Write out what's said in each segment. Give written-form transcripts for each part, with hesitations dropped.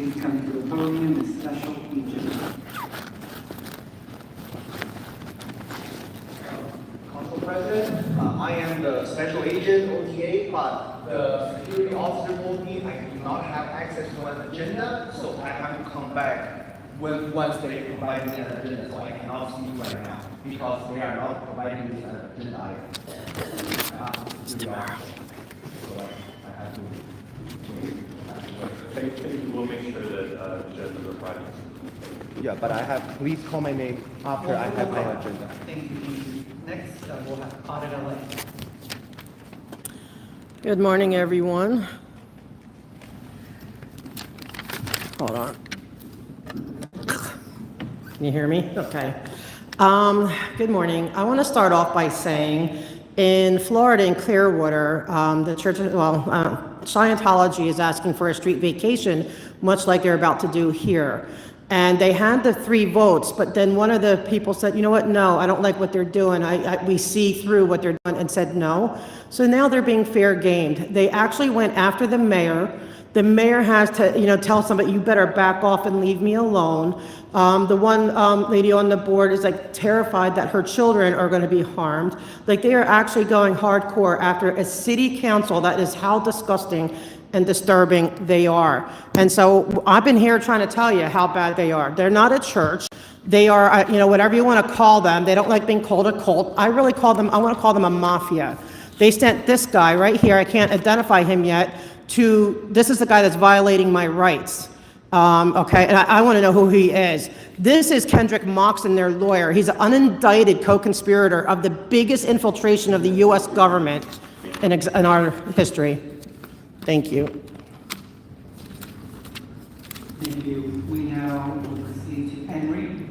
please come to the podium as special agent. Council President, I am the special agent, OTA, but the security officer told me I do not have access to an agenda, so I have to come back once they provide me an agenda, so I cannot see you right now, because they are not providing me an agenda item. It's tomorrow. So I have to wait. Thank you. We'll make sure that agenda is provided. Yeah, but I have, please call my name after I have my agenda. Thank you. Next, we'll have Auditor LA. Good morning, everyone. Hold on. Can you hear me? Okay. Good morning. I want to start off by saying in Florida, in Clearwater, the church, Scientology is asking for a street vacation, much like they're about to do here. And they had the 3 votes, but then one of the people said, you know what, no, I don't like what they're doing. We see through what they're doing, and said no. So now they're being fair gamed. They actually went after the mayor. The mayor has to, tell somebody, you better back off and leave me alone. The one lady on the board is like terrified that her children are going to be harmed. Like they are actually going hardcore after a city council. That is how disgusting and disturbing they are. And so I've been here trying to tell you how bad they are. They're not a church. They are, whatever you want to call them. They don't like being called a cult. I want to call them a mafia. They sent this guy right here, I can't identify him yet, this is the guy that's violating my rights. Okay, and I want to know who he is. This is Kendrick Moxon, their lawyer. He's an unindicted co-conspirator of the biggest infiltration of the U.S. government in our history. Thank you. Thank you. We now will proceed to Enri.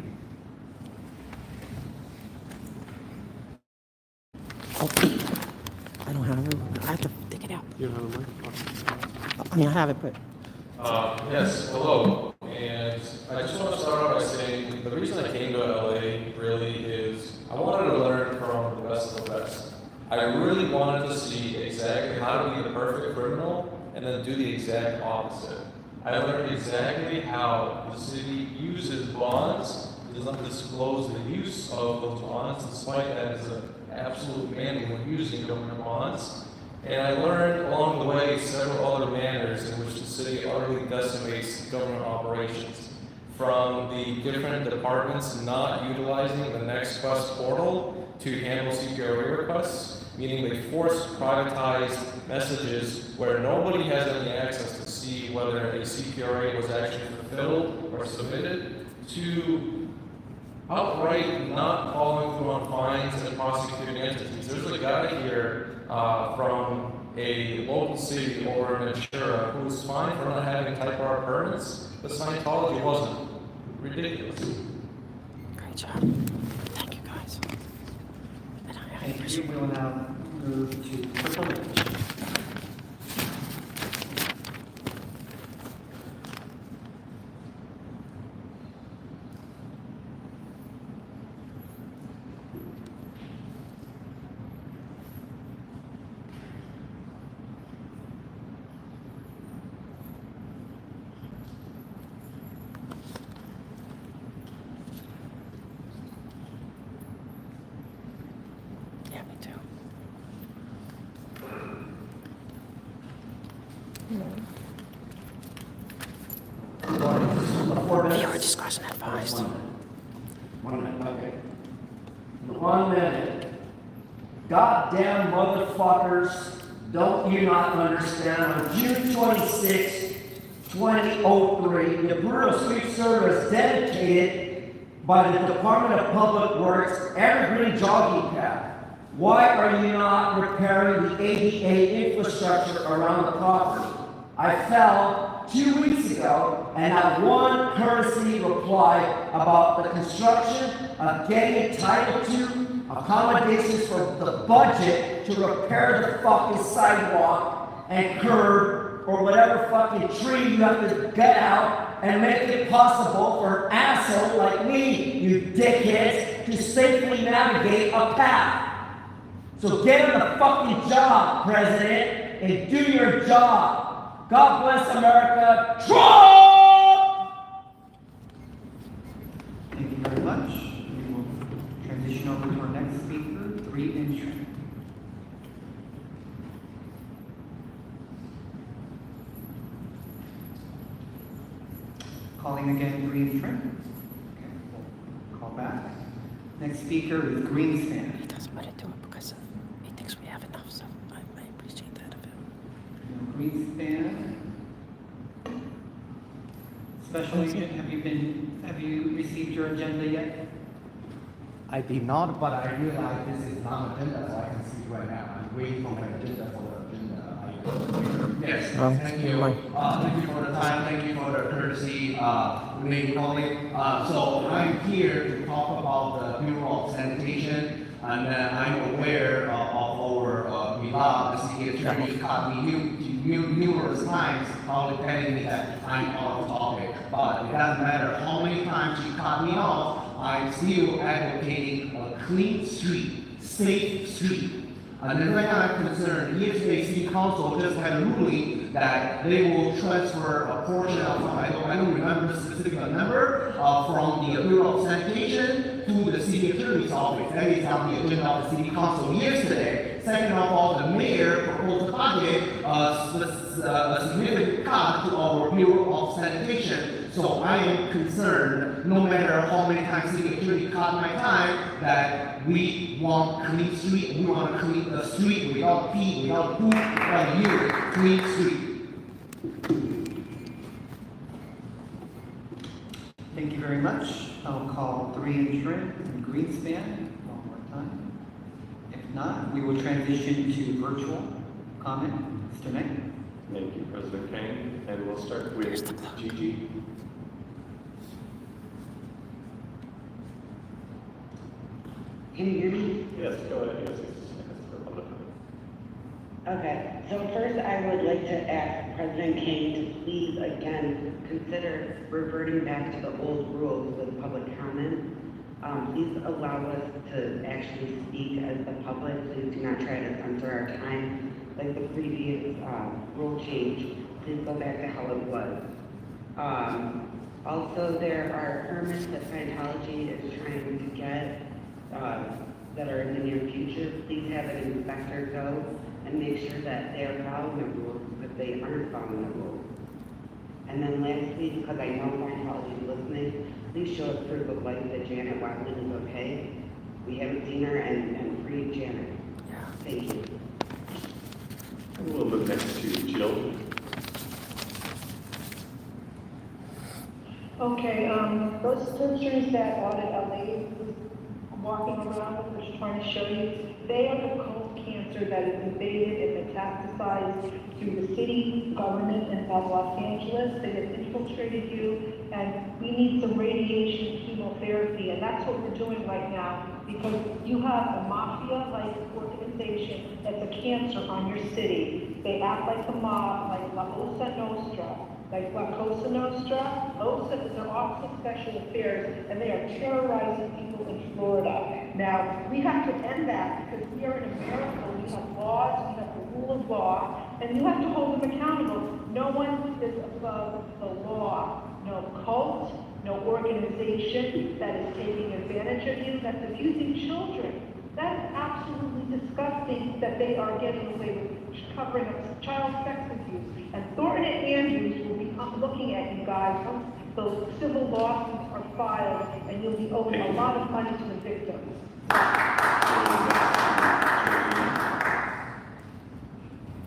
Oh, I don't have it. I have to dig it out. You have a mic? I have it, but... Yes, hello. And I just want to start out by saying the reason I came to LA really is I wanted to learn from the best of the best. I really wanted to see exactly how to be the perfect criminal and then do the exact opposite. I learned exactly how the city uses bonds. It does not disclose the use of those bonds, despite that it's an absolute mandate when using government bonds. And I learned along the way several other manners in which the city utterly decimates government operations. From the different departments not utilizing the Next Quest portal to handle CPRA requests, meaning they force privatized messages where nobody has any access to see whether a CPRA was actually fulfilled or submitted, to outright not following through on fines and prosecuting entities. There's a guy here from a local city over in Ventura who was fined for not having Type R permits, but Scientology wasn't. Ridiculous. Great job. Thank you, guys. And I Thank you. We will now move to privilege. Yeah, me too. Viewer discretion advised. 1 minute, okay. 1 minute. Goddamn motherfuckers, don't you not understand? On June 26, 2003, the Bureau of Street Service dedicated by the Department of Public Works evergreen jogging path. Why are you not repairing the ADA infrastructure around the property? I fell 2 weeks ago and had one courtesy reply about the construction of getting entitled to accommodations for the budget to repair the fucking sidewalk and curb or whatever fucking tree you have to get out and make it possible for an asshole like me, you dickheads, to safely navigate a path. So get on the fucking job, President, and do your job. God bless America. Trump! Calling again, green trim. Okay, we'll call back. Next speaker is Greenspan. He doesn't want to do it because he thinks we have enough, so I appreciate that of him. Greenspan. Special agent, have you received your agenda yet? I did not, but I realize this is not agenda, so I can see right now. I'm waiting for my agenda for the agenda. Yes, Oh, thank you. never mind. Thank you for the time, thank you for the courtesy, name calling. So I'm here to talk about the Bureau of Sanitation, and I'm aware of our beloved the city attorney caught me numerous times, probably telling me that I'm off topic. But it doesn't matter how many times you cut me off, I'm still advocating a clean street, safe street. And then right now I'm concerned, yesterday City Council just had a ruling that they will transfer a portion of, I don't remember the specific number, from the Bureau of Sanitation to the City Attorney's Office. That is on the agenda of the City Council yesterday. Second of all, the mayor proposed a budget, a significant cut to our Bureau of Sanitation. So I am concerned, no matter how many times City Attorney cut my time, that we want clean street, we want to clean the street without pee, without poop, without urine, clean street. Thank you very much. I'll call 3 and trim and Greenspan one more time. If not, we will transition to virtual comment. Mr. Knight. Thank you, President Kane, and we'll start with Gigi. Can you hear me? Yes, go ahead, yes, it's for public comment. Okay, so first I would like to ask President Kane to please again consider reverting back to the old rules with public comment. Please allow us to actually speak as the public. Please do not try to censor our time like the previous rule change. Please go back to how it was. Also, there are permits that Scientology is trying to get that are in the near future. Please have an inspector go and make sure that they are following the rules, because they aren't following the rules. And then lastly, because I know Scientology is listening, please show us proof of life that Janet Watson is okay. We haven't seen her, and free Janet. Thank you. And we'll move next to Jill. Okay, those pictures that Audit LA was walking around with, was trying to show you, they are the cold cancer that is invaded and metastasized through the city government in South Los Angeles. They have infiltrated you, and we need some radiation chemotherapy, and that's what we're doing right now, because you have a mafia-like organization that's a cancer on your city. They act like the mob, like La Cosa Nostra. Like La Cosa Nostra, OSA is their Office of Special Affairs, and they are terrorizing people in Florida. Now, we have to end that, because we are in America, we have laws, we have the rule of law, and you have to hold them accountable. No one is above the law. No cult, no organization that is taking advantage of you, that's abusing children. That's absolutely disgusting that they are getting away with covering up child sex abuse. And Thornton and Andrews will be looking at you guys once those civil lawsuits are filed, and you'll be owing a lot of money to the victims.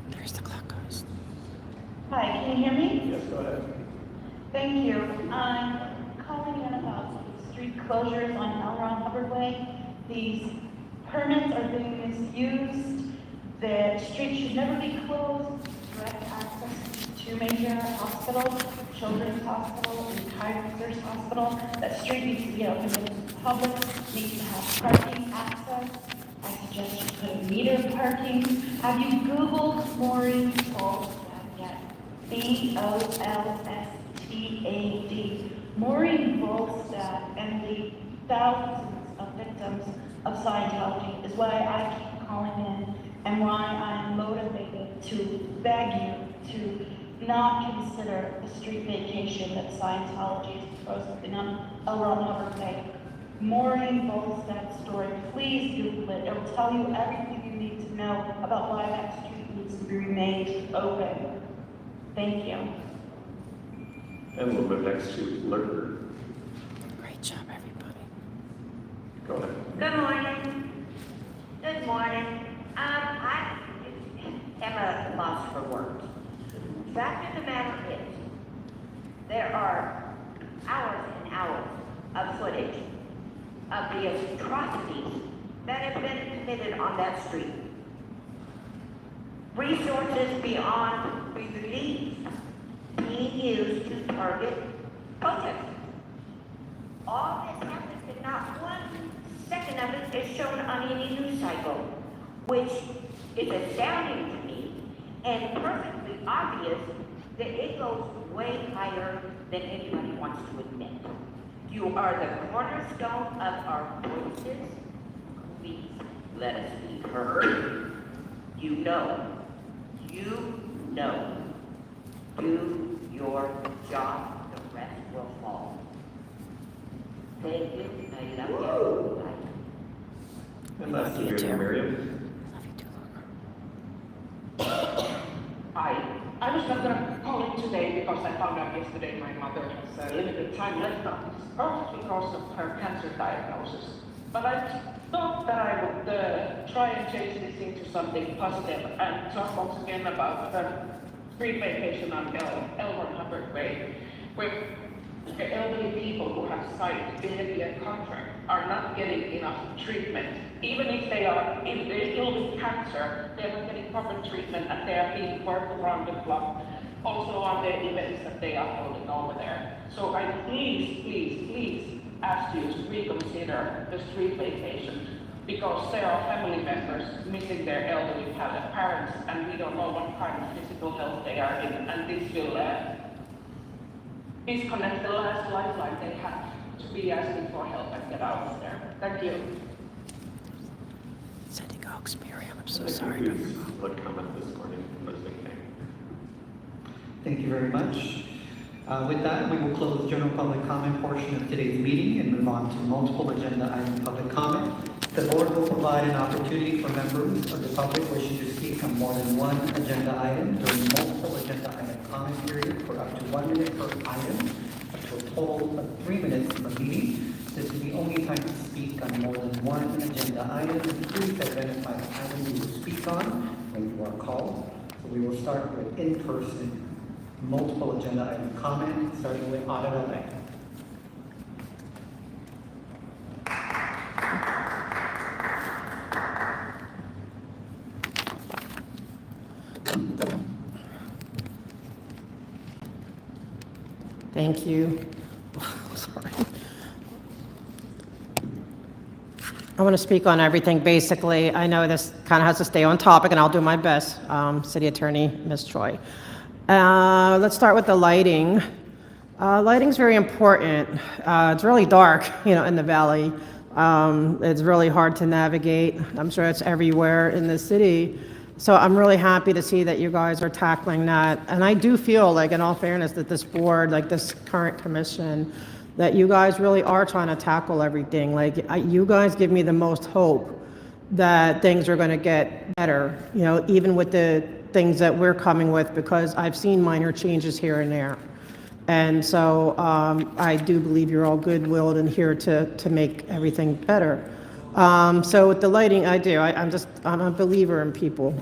There's the clock goes. Hi, can you hear me? Yes, go ahead. Thank you. I'm calling in about street closures on L. Ron Hubbard Way. These permits are being misused. The street should never be closed. Direct access to major hospitals, Children's Hospital, and Kaiser's Hospital. That street needs to be open to the public, needs to have parking access. I suggest you put meter parking. Have you Googled Maureen Bolstad yet? B-O-L-S-T-A-D. Maureen Bolstad and the thousands of victims of Scientology is why I keep calling in, and why I'm motivated to beg you to not consider the street vacation that Scientology is proposing on L. Ron Hubbard Way. Maureen Bolstad's story, please Google it. It'll tell you everything you need to know about why that street needs to be remained open. Thank you. And we'll move next to Lurker. Great job, everybody. Go ahead. Good morning. Good morning. I am a loss for words. Fact of the matter is, there are hours and hours of footage of the atrocities that have been committed on that street. Resources beyond belief being used to target protesters. All this happens and not 1 second of it is shown on any news cycle, which is astounding to me and perfectly obvious that it goes way higher than anybody wants to admit. You are the cornerstone of our voices. Please let us be heard. You know. Do your job, the rest will fall. Thank you, I love you. Bye. And last is Mirjam. I was not gonna call in today because I found out yesterday my mother has limited time left on this earth because of her cancer diagnosis. But I thought that I would try and change this into something positive and talk once again about the street vacation on Elmore Hubbard Way, where the elderly people who have signed immediate contract are not getting enough treatment. Even if they are ill with cancer, they are not getting proper treatment and they are being worked around the clock, also on the events that they are holding over there. So I please ask you to reconsider the street vacation because there are family members missing their elderly parents and we don't know what kind of physical health they are in, and this will disconnect the last lifeline they have to be asking for help and get out of there. Thank you. Sending Oaks, Miriam, I'm so That sorry. concludes public comment this morning from President King. Thank you very much. With that, we will close the general public comment portion of today's meeting and move on to multiple agenda item public comment. The board will provide an opportunity for members of the public wishing to speak on more than one agenda item during multiple agenda item comment period for up to 1 minute per item, up to a total of 3 minutes per meeting. This is the only time to speak on more than one agenda item. Please identify the item you will speak on when you are called. So we will start with in-person multiple agenda item comment, starting with audit LA. Thank you. Sorry. I want to speak on everything, basically. I know this kind of has to stay on topic, and I'll do my best. City Attorney, Ms. Choi. Let's start with the lighting. Lighting's very important. It's really dark, in the valley. It's really hard to navigate. I'm sure it's everywhere in the city. So I'm really happy to see that you guys are tackling that. And I do feel like, in all fairness, that this board, like this current commission, that you guys really are trying to tackle everything. You guys give me the most hope that things are going to get better, even with the things that we're coming with, because I've seen minor changes here and there. And so I do believe you're all good-willed and here to make everything better. So with the lighting, I'm a believer in people.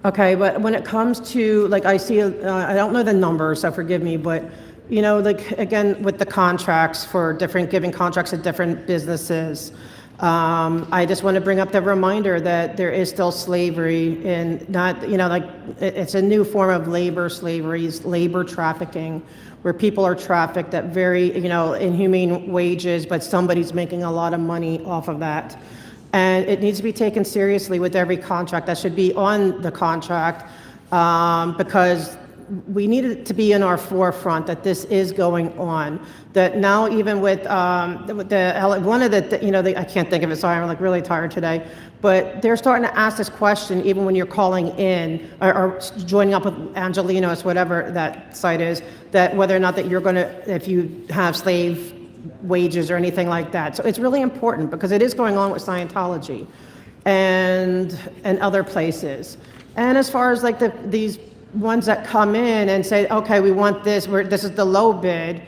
Okay, but when it comes to, I see, I don't know the numbers, so forgive me, but, again, with the contracts giving contracts to different businesses, I just want to bring up the reminder that there is still slavery and it's a new form of labor slavery, labor trafficking, where people are trafficked at very, inhumane wages, but somebody's making a lot of money off of that. And it needs to be taken seriously with every contract. That should be on the contract, because we need it to be in our forefront that this is going on. That now, even with one of the, I can't think of it, sorry, I'm really tired today, but they're starting to ask this question even when you're calling in or joining up with Angelinos, whatever that site is, that whether or not that you're going to, if you have slave wages or anything like that. So it's really important because it is going on with Scientology and other places. And as far as these ones that come in and say, okay, we want this, this is the low bid,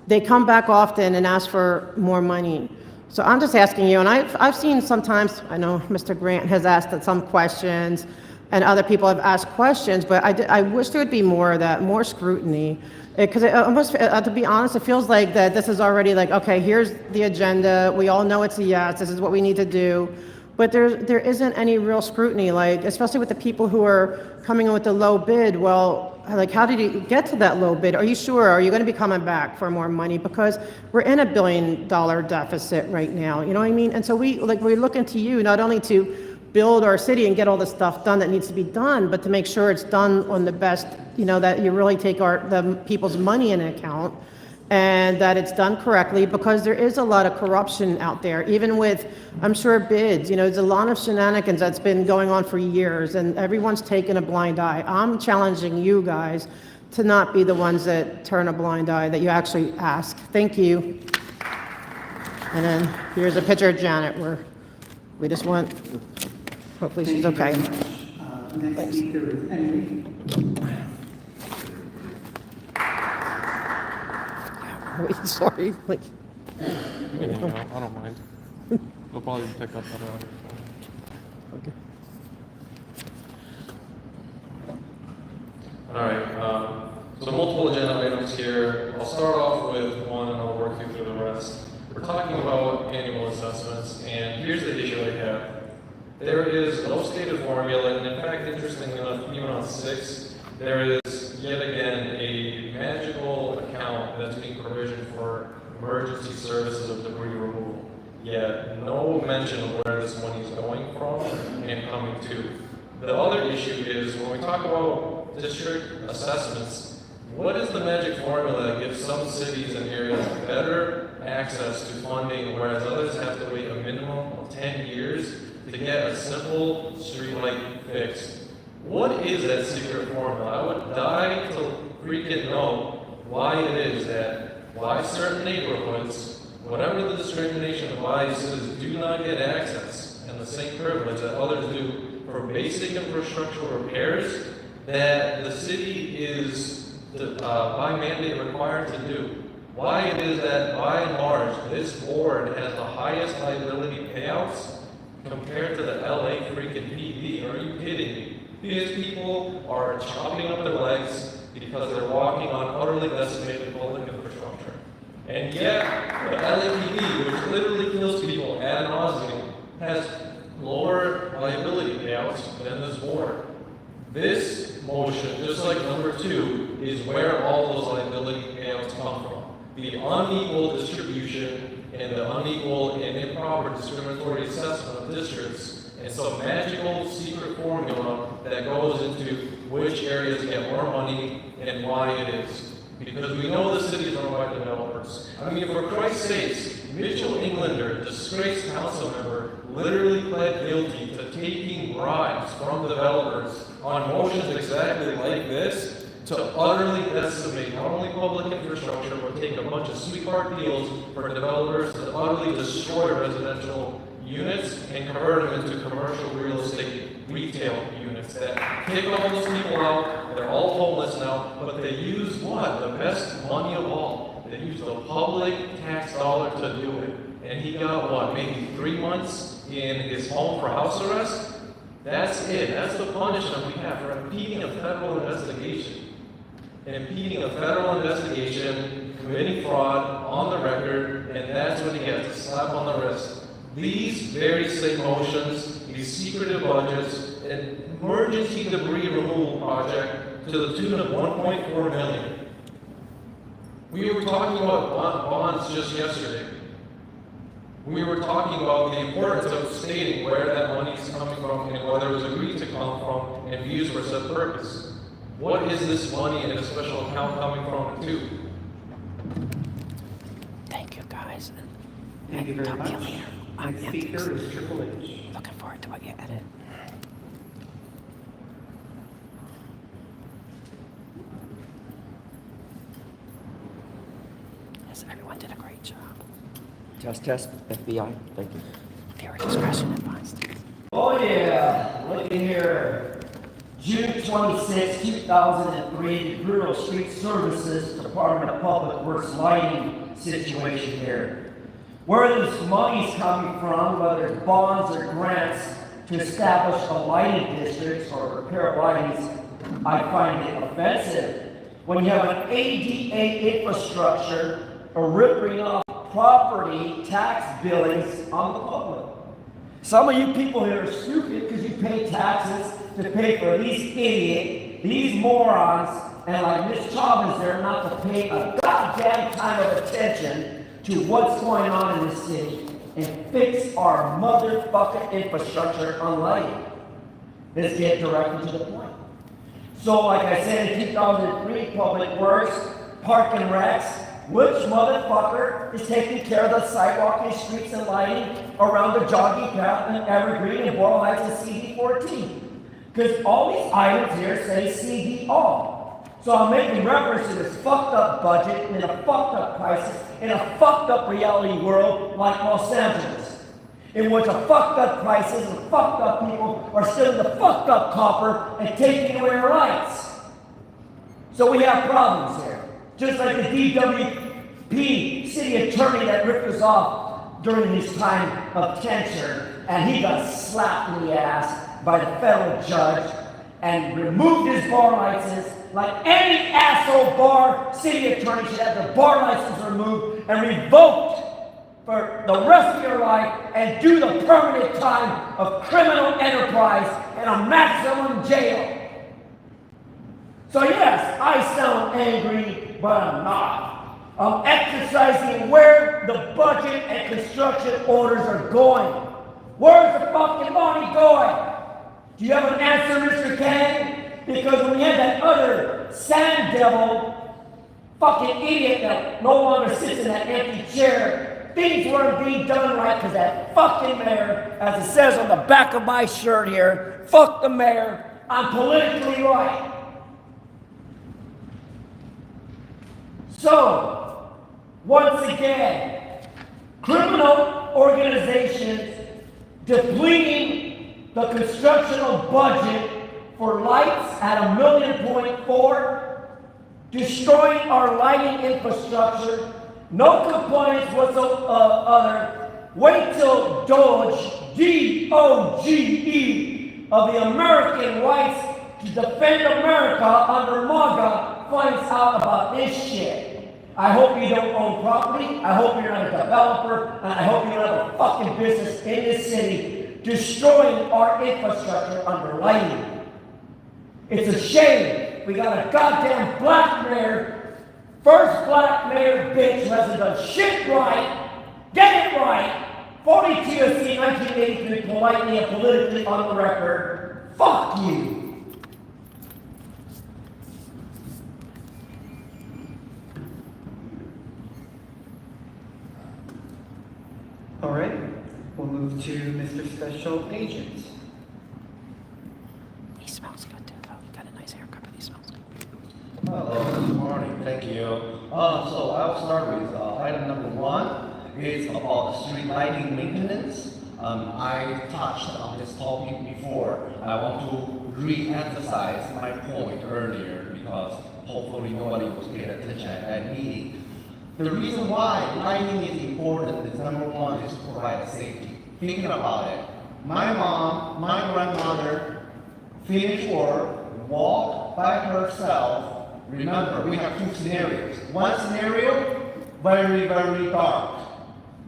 they come back often and ask for more money. So I'm just asking you, and I've seen sometimes, I know Mr. Grant has asked some questions, and other people have asked questions, but I wish there would be more of that, more scrutiny. Because almost, to be honest, it feels like that this is already like, okay, here's the agenda, we all know it's a yes, this is what we need to do. But there isn't any real scrutiny, like, especially with the people who are coming in with the low bid. Well, like, how did you get to that low bid? Are you sure? Are you going to be coming back for more money? Because we're in $1 billion deficit right now, you know what I mean? And so we're looking to you not only to build our city and get all the stuff done that needs to be done, but to make sure it's done on the best, you know, that you really take the people's money into account, and that it's done correctly, because there is a lot of corruption out there, even with, I'm sure, bids. You know, there's a lot of shenanigans that's been going on for years, and everyone's taken a blind eye. I'm challenging you guys to not be the ones that turn a blind eye, that you actually ask. Thank you. And then here's a picture of Janet, where we just want, hopefully she's okay. Next speaker is Enri. Wait, sorry, like. I don't mind. We'll probably pick up better on your phone. Okay. All right, so multiple agenda items here. I'll start off with one and I'll work you through the rest. We're talking about annual assessments, and here's the issue I have. There is no stated formula, and in fact, interestingly enough, even on 6, there is yet again a magical account that's being provisioned for emergency services of debris removal. Yet no mention of where this money is going from and coming to. The other issue is when we talk about district assessments, what is the magic formula that gives some cities and areas better access to funding, whereas others have to wait a minimum of 10 years to get a simple street light fixed? What is that secret formula? I would die to freaking know why it is that, why certain neighborhoods, whatever the discrimination of biases, do not get access and the same privilege that others do for basic infrastructural repairs that the city is by mandate required to do. Why it is that, by and large, this board has the highest liability payouts compared to the LA freaking PD. Are you kidding me? These people are chopping up their legs because they're walking on utterly decimated public infrastructure. And yet, the LAPD, which literally kills people ad nauseum, has lower liability payouts than this board. This motion, just like number 2, is where all those liability payouts come from. The unequal distribution and the unequal and improper discriminatory assessment of districts, and some magical secret formula that goes into which areas get more money and why it is. Because we know the city is run by developers. I mean, for Christ's sakes, Mitchell Englander, a disgraced council member, literally pled guilty to taking bribes from developers on motions exactly like this to utterly decimate not only public infrastructure, but take a bunch of sweetheart deals for developers to utterly destroy residential units and convert them into commercial real estate retail units that kick all those people out. They're all homeless now, but they use what? The best money of all. They use the public tax dollar to do it. And he got what? Maybe 3 months in his home for house arrest? That's it. That's the punishment we have for impeding a federal investigation. Impeding a federal investigation, committing fraud on the record, and that's what he gets, a slap on the wrist. These very same motions, these secretive budgets, an emergency debris removal project to the tune of $1.4 million. We were talking about bonds just yesterday. We were talking about the importance of stating where that money is coming from and whether it was agreed to come from and used for said purpose. What is this money in a special account coming from and to? Thank you, guys. Thank you very much. Next speaker is Triple H. Looking forward to what you edit. Yes, everyone did a great job. Test, FBI, thank you. Viewer discretion advised. Oh yeah, look in here. June 26, 2003, the Bureau of Street Services, Department of Public Works lighting situation here. Where this money's coming from, whether it's bonds or grants to establish a lighting district or repair lightings, I find it offensive. When you have an ADA infrastructure or ripping off property tax billings on the public. Some of you people here are stupid because you pay taxes to pay for these idiots, these morons, and like Ms. Chavez there not to pay a goddamn time of attention to what's going on in this city and fix our motherfucking infrastructure on lighting. Let's get directly to the point. So like I said, in 2003, Public Works, Park and Recs, which motherfucker is taking care of the sidewalk and streets and lighting around the jogging path and Evergreen and Boyle Heights and CD14? Because all these items here say CD all. So I'm making reference to this fucked up budget and a fucked up crisis in a fucked up reality world like Los Angeles, in which a fucked up crisis and fucked up people are still in the fucked up copper and taking away our rights. So we have problems here. Just like the DWP city attorney that ripped us off during his time of tenure, and he got slapped in the ass by the federal judge and removed his bar license. Like any asshole bar city attorney should have their bar license removed and revoked for the rest of your life and do the permanent time of criminal enterprise in a maximum jail. So yes, I sound angry, but I'm not. I'm exercising where the budget and construction orders are going. Where's the fucking money going? Do you have an answer, Mr. Kang? Because when you had that other sand devil, fucking idiot that no longer sits in that empty chair, things weren't being done right because that fucking mayor, as it says on the back of my shirt here, fuck the mayor, I'm politically right. So, once again, criminal organizations depleting the constructional budget for lights at $1.4 million, destroying our lighting infrastructure, no compliance whatsoever. Wait till DOGE, D-O-G-E, of the American Rights to Defend America under MAGA finds out about this shit. I hope you don't own property, I hope you're not a developer, and I hope you don't have a fucking business in this city destroying our infrastructure under lighting. It's a shame. We got a goddamn black mayor, first black mayor bitch who hasn't done shit right. Get it right. 42 USC 1983, politely and politically on the record. Fuck you. All right, we'll move to Mr. Special Agent. He smells good too, though. He got a nice haircut, but he smells good. Hello, good morning, thank you. So I'll start with item number 1. It's about the street lighting maintenance. I touched on this topic before. I want to re-emphasize my point earlier because hopefully nobody was paying attention at that meeting. The reason why lighting is important is number 1 is to provide safety. Thinking about it, my mom, my grandmother finished work, walked by herself. Remember, we have 2 scenarios. One scenario, very, very dark.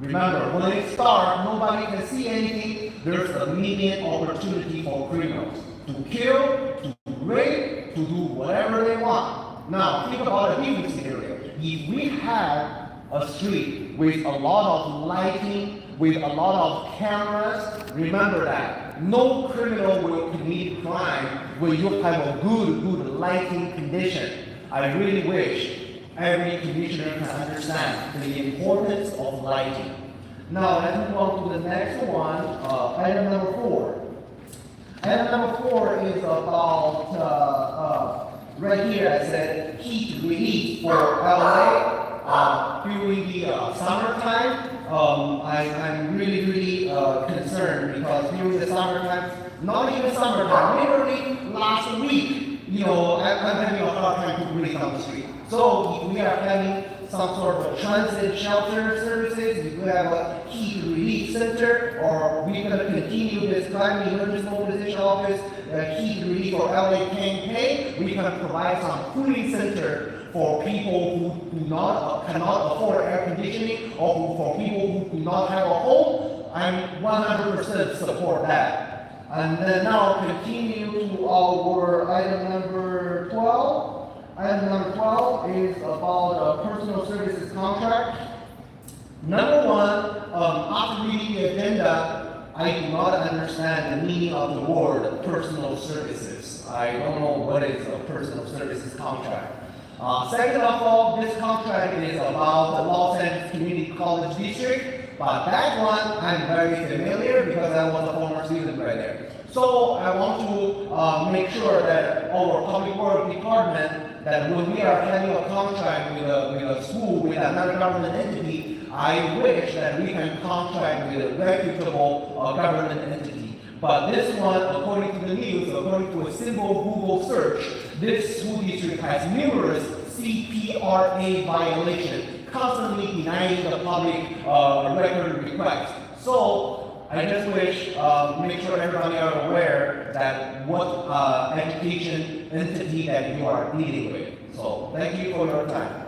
Remember, when it's dark, nobody can see anything. There's an immediate opportunity for criminals to kill, to rape, to do whatever they want. Now, think about a different scenario. If we have a street with a lot of lighting, with a lot of cameras, remember that no criminal will commit crime when you have a good lighting condition. I really wish every commissioner can understand the importance of lighting. Now, let's move on to the next one, item number 4. Item number 4 is about, right here I said heat relief for LA during the summertime. I'm really concerned because during the summertime, not even summertime, literally last week, I'm having a hard time to breathe on the street. So if we are having some sort of transit shelter services, if we have a heat relief center, or we're going to continue this climate emergency mobilization office, heat relief or LA campaign, we can provide some cooling center for people who cannot afford air conditioning, or for people who do not have a home. I'm 100% support that. And then now continue to our item number 12. Item number 12 is about a personal services contract. Number one, after reading the agenda, I do not understand the meaning of the word personal services. I don't know what is a personal services contract. Second of all, this contract is about the Los Angeles Community College District, but that one I'm very familiar because I was a former student right there. So I want to make sure that our public works department, that when we are having a contract with a school, with another government entity, I wish that we can contract with a reputable government entity. But this one, according to the news, according to a simple Google search, this school district has numerous CPRA violations, constantly denying the public record requests. So I just wish, make sure everybody are aware that what education entity that you are dealing with. So thank you for your time.